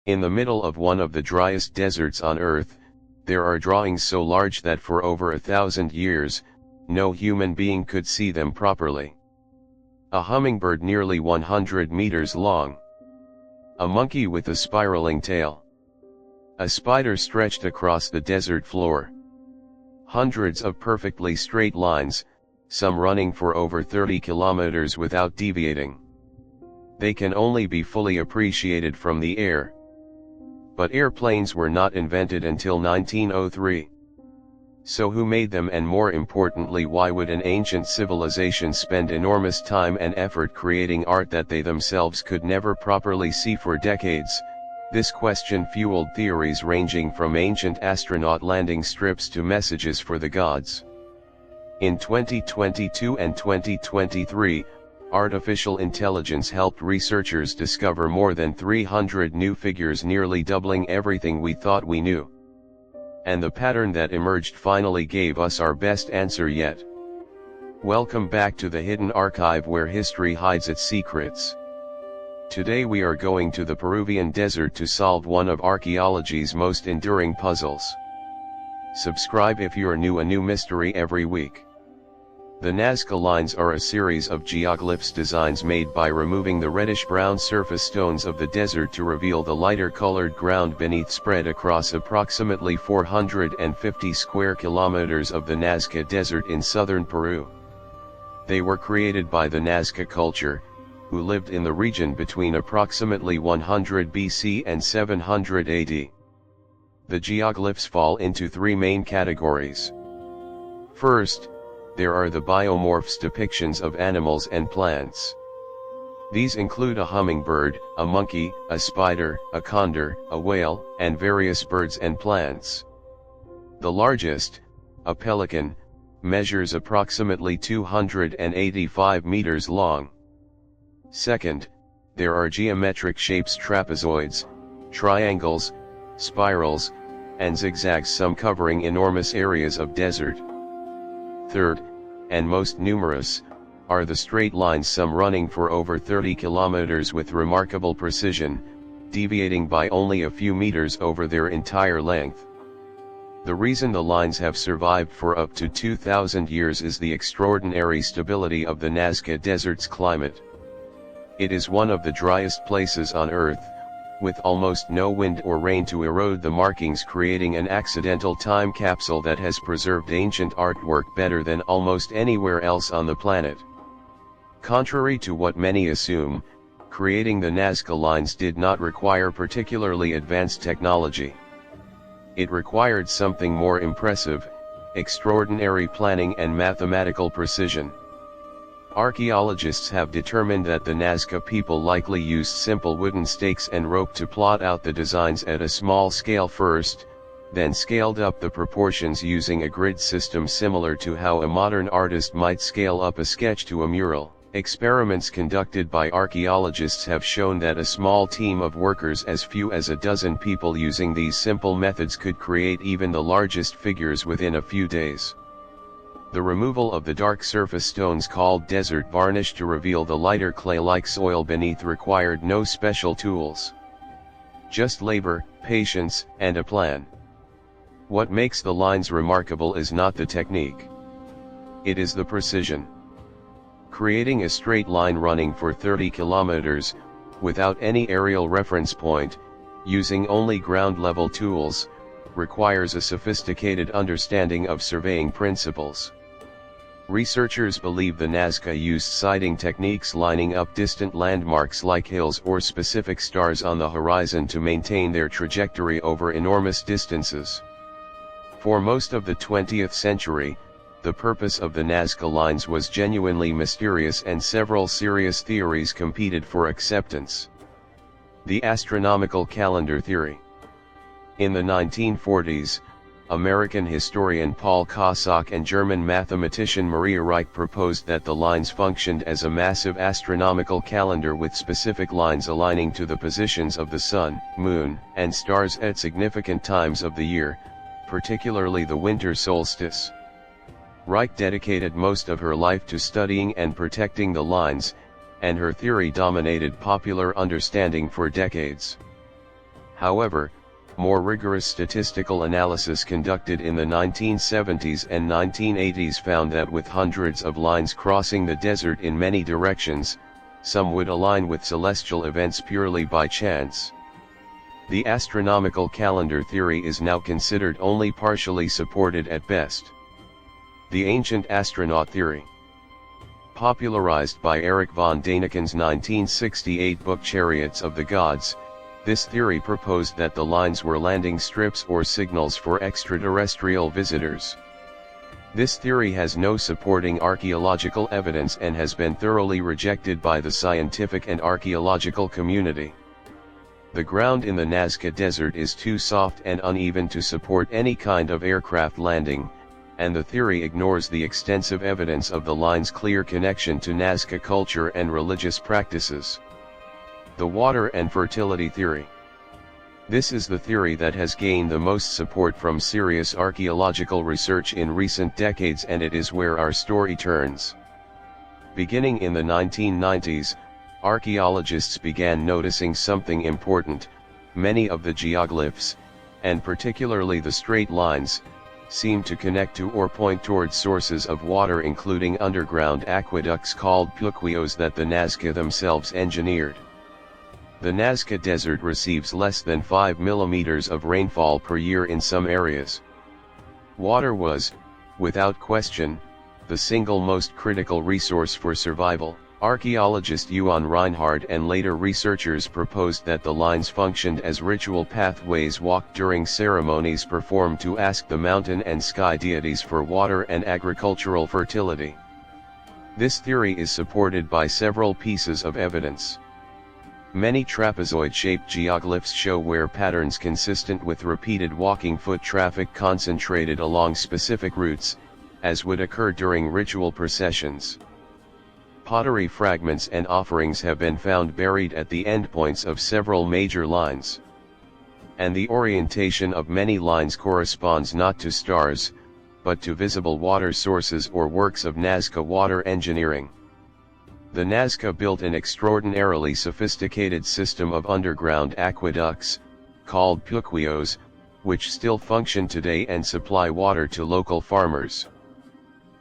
In the middle of one of the driest deserts on Earth, there are drawings so large that for over 1,000 years, no human being could see them properly. A hummingbird nearly 100 meters long. A monkey with a spiraling tail. A spider stretched across the desert floor. Hundreds of perfectly straight lines, some running for over 30 kilometers without deviating. They can only be fully appreciated from the air. But airplanes were not invented until 1903. So who made them, and more importantly, why would an ancient civilization spend enormous time and effort creating art that they themselves could never properly see for decades? This question fueled theories ranging from ancient astronaut landing strips to messages for the gods. In 2022 and 2023, artificial intelligence helped researchers discover more than 300 new figures, nearly doubling everything we thought we knew. And the pattern that emerged finally gave us our best answer yet. Welcome back to the hidden archive where history hides its secrets. Today we are going to the Peruvian desert to solve one of archaeology's most enduring puzzles. Subscribe if you're new. A new mystery every week. The Nazca lines are a series of geoglyphs designs made by removing the reddish-brown surface stones of the desert to reveal the lighter-colored ground beneath, spread across approximately 450 square kilometers of the Nazca Desert in southern Peru. They were created by the Nazca culture, who lived in the region between approximately 100 BC and 700 AD. The geoglyphs fall into three main categories. First, there are the biomorphs, depictions of animals and plants. These include a hummingbird, a monkey, a spider, a condor, a whale, and various birds and plants. The largest, a pelican, measures approximately 285 meters long. Second, there are geometric shapes, trapezoids, triangles, spirals, and zigzags, some covering enormous areas of desert. Third, and most numerous, are the straight lines, some running for over 30 kilometers with remarkable precision, deviating by only a few meters over their entire length. The reason the lines have survived for up to 2,000 years is the extraordinary stability of the Nazca Desert's climate. It is one of the driest places on Earth, with almost no wind or rain to erode the markings, creating an accidental time capsule that has preserved ancient artwork better than almost anywhere else on the planet. Contrary to what many assume, creating the Nazca lines did not require particularly advanced technology. It required something more impressive: extraordinary planning and mathematical precision. Archaeologists have determined that the Nazca people likely used simple wooden stakes and rope to plot out the designs at a small scale first, then scaled up the proportions using a grid system similar to how a modern artist might scale up a sketch to a mural. Experiments conducted by archaeologists have shown that a small team of workers, as few as a dozen people, using these simple methods could create even the largest figures within a few days. The removal of the dark surface stones called desert varnish to reveal the lighter clay-like soil beneath required no special tools. Just labor, patience, and a plan. What makes the lines remarkable is not the technique. It is the precision. Creating a straight line running for 30 kilometers, without any aerial reference point, using only ground-level tools, requires a sophisticated understanding of surveying principles. Researchers believe the Nazca used sighting techniques, lining up distant landmarks like hills or specific stars on the horizon to maintain their trajectory over enormous distances. For most of the 20th century, the purpose of the Nazca lines was genuinely mysterious, and several serious theories competed for acceptance. The astronomical calendar theory. In the 1940s, American historian Paul Kossak and German mathematician Maria Reich proposed that the lines functioned as a massive astronomical calendar with specific lines aligning to the positions of the sun, moon, and stars at significant times of the year, particularly the winter solstice. Reich dedicated most of her life to studying and protecting the lines, and her theory dominated popular understanding for decades. However, more rigorous statistical analysis conducted in the 1970s and 1980s found that with hundreds of lines crossing the desert in many directions, some would align with celestial events purely by chance. The astronomical calendar theory is now considered only partially supported at best. The ancient astronaut theory. Popularized by Erich von Daniken's 1968 book Chariots of the Gods, this theory proposed that the lines were landing strips or signals for extraterrestrial visitors. This theory has no supporting archaeological evidence and has been thoroughly rejected by the scientific and archaeological community. The ground in the Nazca Desert is too soft and uneven to support any kind of aircraft landing, and the theory ignores the extensive evidence of the line's clear connection to Nazca culture and religious practices. The water and fertility theory. This is the theory that has gained the most support from serious archaeological research in recent decades, and it is where our story turns. Beginning in the 1990s, archaeologists began noticing something important. Many of the geoglyphs, and particularly the straight lines, seem to connect to or point towards sources of water, including underground aqueducts called puquios that the Nazca themselves engineered. The Nazca Desert receives less than 5 millimeters of rainfall per year in some areas. Water was, without question, the single most critical resource for survival. Archaeologist Johan Reinhard and later researchers proposed that the lines functioned as ritual pathways walked during ceremonies performed to ask the mountain and sky deities for water and agricultural fertility. This theory is supported by several pieces of evidence. Many trapezoid-shaped geoglyphs show wear patterns consistent with repeated walking foot traffic concentrated along specific routes, as would occur during ritual processions. Pottery fragments and offerings have been found buried at the endpoints of several major lines. And the orientation of many lines corresponds not to stars, but to visible water sources or works of Nazca water engineering. The Nazca built an extraordinarily sophisticated system of underground aqueducts, called puquios, which still function today and supply water to local farmers.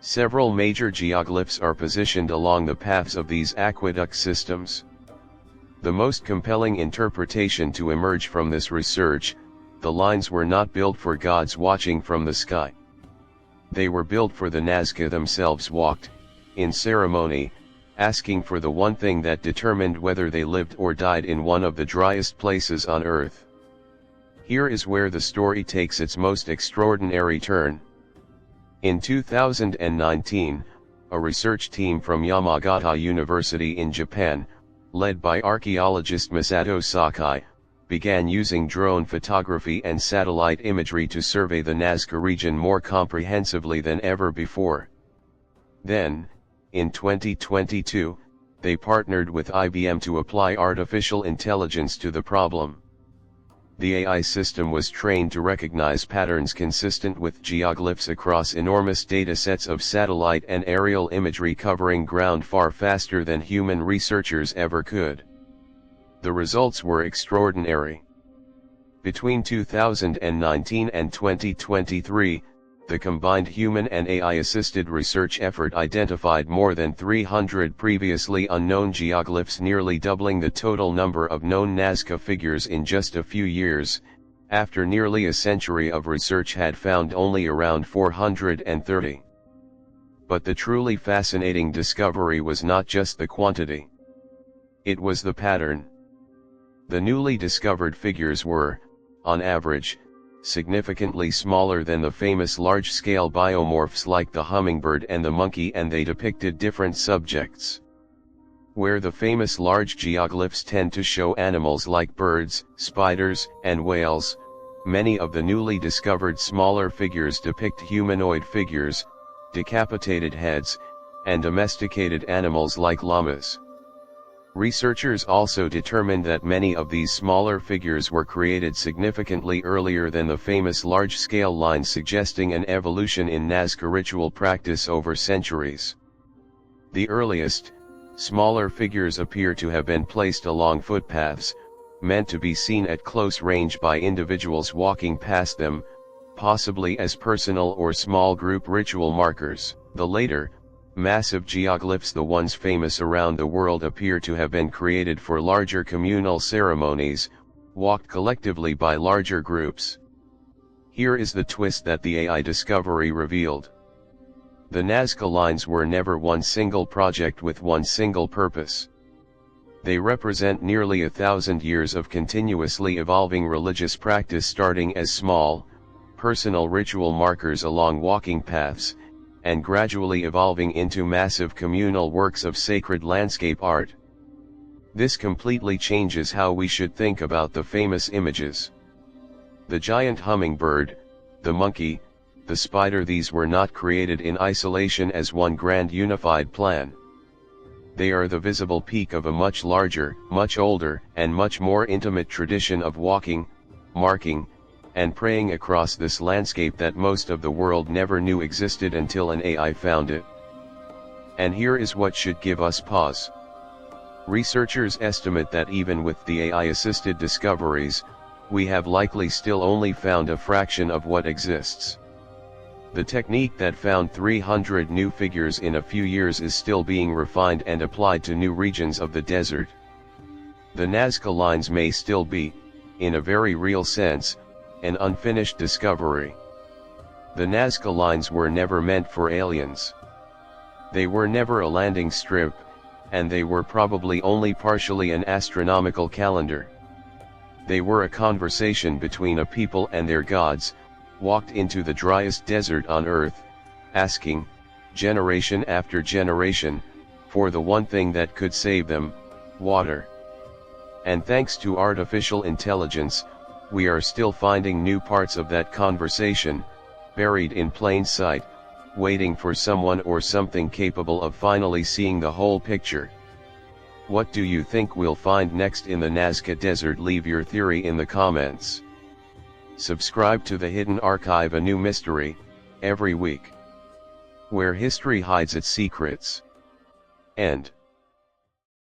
Several major geoglyphs are positioned along the paths of these aqueduct systems. The most compelling interpretation to emerge from this research: the lines were not built for gods watching from the sky. They were built for the Nazca themselves walked, in ceremony, asking for the one thing that determined whether they lived or died in one of the driest places on earth. Here is where the story takes its most extraordinary turn. In 2019, a research team from Yamagata University in Japan, led by archaeologist Masato Sakai, began using drone photography and satellite imagery to survey the Nazca region more comprehensively than ever before. Then, in 2022, they partnered with IBM to apply artificial intelligence to the problem. The AI system was trained to recognize patterns consistent with geoglyphs across enormous datasets of satellite and aerial imagery covering ground far faster than human researchers ever could. The results were extraordinary. Between 2019 and 2023, the combined human and AI-assisted research effort identified more than 300 previously unknown geoglyphs, nearly doubling the total number of known Nazca figures in just a few years, after nearly a century of research had found only around 430. But the truly fascinating discovery was not just the quantity. It was the pattern. The newly discovered figures were, on average, significantly smaller than the famous large-scale biomorphs like the hummingbird and the monkey, and they depicted different subjects. Where the famous large geoglyphs tend to show animals like birds, spiders, and whales, many of the newly discovered smaller figures depict humanoid figures, decapitated heads, and domesticated animals like llamas. Researchers also determined that many of these smaller figures were created significantly earlier than the famous large-scale lines, suggesting an evolution in Nazca ritual practice over centuries. The earliest, smaller figures appear to have been placed along footpaths, meant to be seen at close range by individuals walking past them, possibly as personal or small group ritual markers. The later, massive geoglyphs, the ones famous around the world, appear to have been created for larger communal ceremonies, walked collectively by larger groups. Here is the twist that the AI discovery revealed. The Nazca lines were never one single project with one single purpose. They represent nearly 1,000 years of continuously evolving religious practice, starting as small, personal ritual markers along walking paths, and gradually evolving into massive communal works of sacred landscape art. This completely changes how we should think about the famous images. The giant hummingbird, the monkey, the spider, these were not created in isolation as one grand unified plan. They are the visible peak of a much larger, much older, and much more intimate tradition of walking, marking, and praying across this landscape that most of the world never knew existed until an AI found it. And here is what should give us pause. Researchers estimate that even with the AI-assisted discoveries, we have likely still only found a fraction of what exists. The technique that found 300 new figures in a few years is still being refined and applied to new regions of the desert. The Nazca lines may still be, in a very real sense, an unfinished discovery. The Nazca lines were never meant for aliens. They were never a landing strip, and they were probably only partially an astronomical calendar. They were a conversation between a people and their gods, walked into the driest desert on earth, asking, generation after generation, for the one thing that could save them, water. And thanks to artificial intelligence, we are still finding new parts of that conversation, buried in plain sight, waiting for someone or something capable of finally seeing the whole picture. What do you think we'll find next in the Nazca Desert? Leave your theory in the comments. Subscribe to the Hidden Archive, a new mystery, every week, where history hides its secrets. End.